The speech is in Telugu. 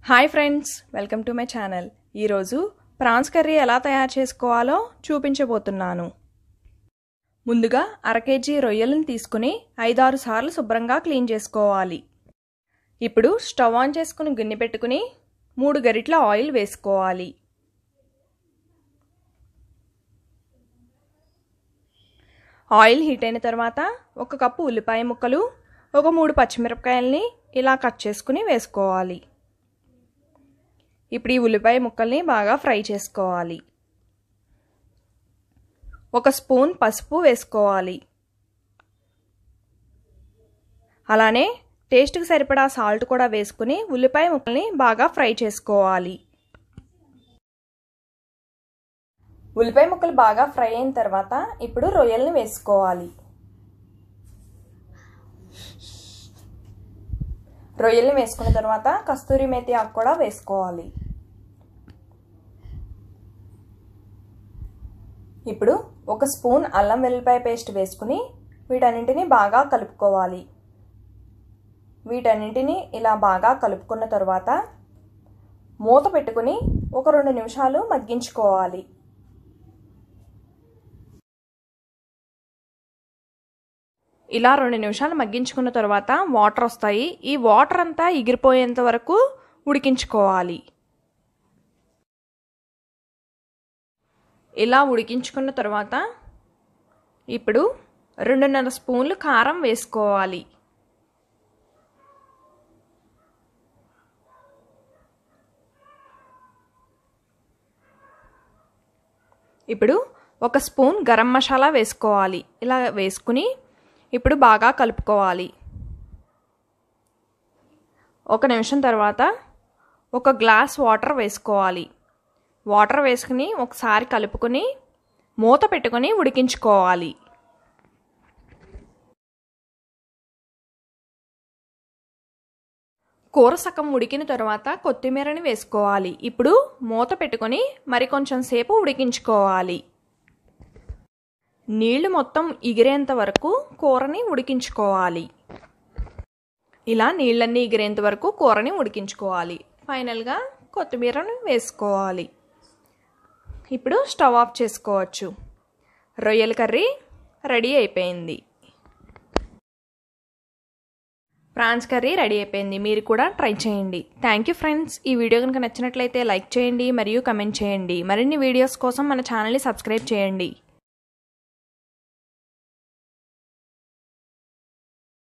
Hi friends, welcome to my channel. ఈరోజు ప్రాన్స్ కర్రీ ఎలా తయారు చేసుకోవాలో చూపించబోతున్నాను. ముందుగా అర కేజీ రొయ్యలను తీసుకుని 5-6 సార్లు శుభ్రంగా క్లీన్ చేసుకోవాలి. ఇప్పుడు స్టవ్ ఆన్ చేసుకుని గిన్నె పెట్టుకుని 3 గరిటెల ఆయిల్ వేసుకోవాలి. ఆయిల్ హీట్ అయిన తర్వాత 1 కప్పు ఉల్లిపాయ ముక్కలు, 3 పచ్చిమిరపకాయల్ని ఇలా కట్ చేసుకుని వేసుకోవాలి. ఇప్పుడు ఈ ఉల్లిపాయ ముక్కల్ని బాగా ఫ్రై చేసుకోవాలి. 1 స్పూన్ పసుపు వేసుకోవాలి. అలానే టేస్ట్కి సరిపడా సాల్ట్ కూడా వేసుకుని ఉల్లిపాయ ముక్కల్ని బాగా ఫ్రై చేసుకోవాలి. ఉల్లిపాయ ముక్కలు బాగా ఫ్రై అయిన తర్వాత ఇప్పుడు రొయ్యల్ని వేసుకోవాలి. రొయ్యల్ని వేసుకున్న తర్వాత కస్తూరి మేతి ఆకు కూడా వేసుకోవాలి. ఇప్పుడు 1 స్పూన్ అల్లం వెల్లుల్లిపాయ పేస్ట్ వేసుకుని వీటన్నింటినీ బాగా కలుపుకోవాలి. వీటన్నింటినీ ఇలా బాగా కలుపుకున్న తర్వాత మూత పెట్టుకుని 1-2 నిమిషాలు మగ్గించుకోవాలి. ఇలా 2 నిమిషాలు మగ్గించుకున్న తర్వాత వాటర్ వస్తాయి. ఈ వాటర్ అంతా ఎగిరిపోయేంత వరకు ఉడికించుకోవాలి. ఇలా ఉడికించుకున్న తర్వాత ఇప్పుడు 2.5 స్పూన్లు కారం వేసుకోవాలి. ఇప్పుడు 1 స్పూన్ గరం మసాలా వేసుకోవాలి. ఇలా వేసుకుని ఇప్పుడు బాగా కలుపుకోవాలి. 1 నిమిషం తర్వాత 1 గ్లాస్ వాటర్ వేసుకోవాలి. వాటర్ వేసుకుని ఒకసారి కలుపుకొని మూత పెట్టుకొని ఉడికించుకోవాలి. కూర సగం ఉడికిన తర్వాత కొత్తిమీరని వేసుకోవాలి. ఇప్పుడు మూత పెట్టుకొని మరికొంచెం సేపు ఉడికించుకోవాలి. నీళ్లు మొత్తం ఎగిరేంత వరకు కూరని ఉడికించుకోవాలి. ఇలా నీళ్ళన్నీ ఎగిరేంత వరకు కూరని ఉడికించుకోవాలి. ఫైనల్గా కొత్తిమీరని వేసుకోవాలి. ఇప్పుడు స్టవ్ ఆఫ్ చేసుకోవచ్చు. రొయ్యల కర్రీ రెడీ అయిపోయింది. ప్రాన్స్ కర్రీ రెడీ అయిపోయింది. మీరు కూడా ట్రై చేయండి. Thank you friends. ఈ వీడియో కనుక నచ్చినట్లయితే లైక్ చేయండి మరియు కమెంట్ చేయండి. మరిన్ని వీడియోస్ కోసం మన ఛానల్ని సబ్స్క్రైబ్ చేయండి.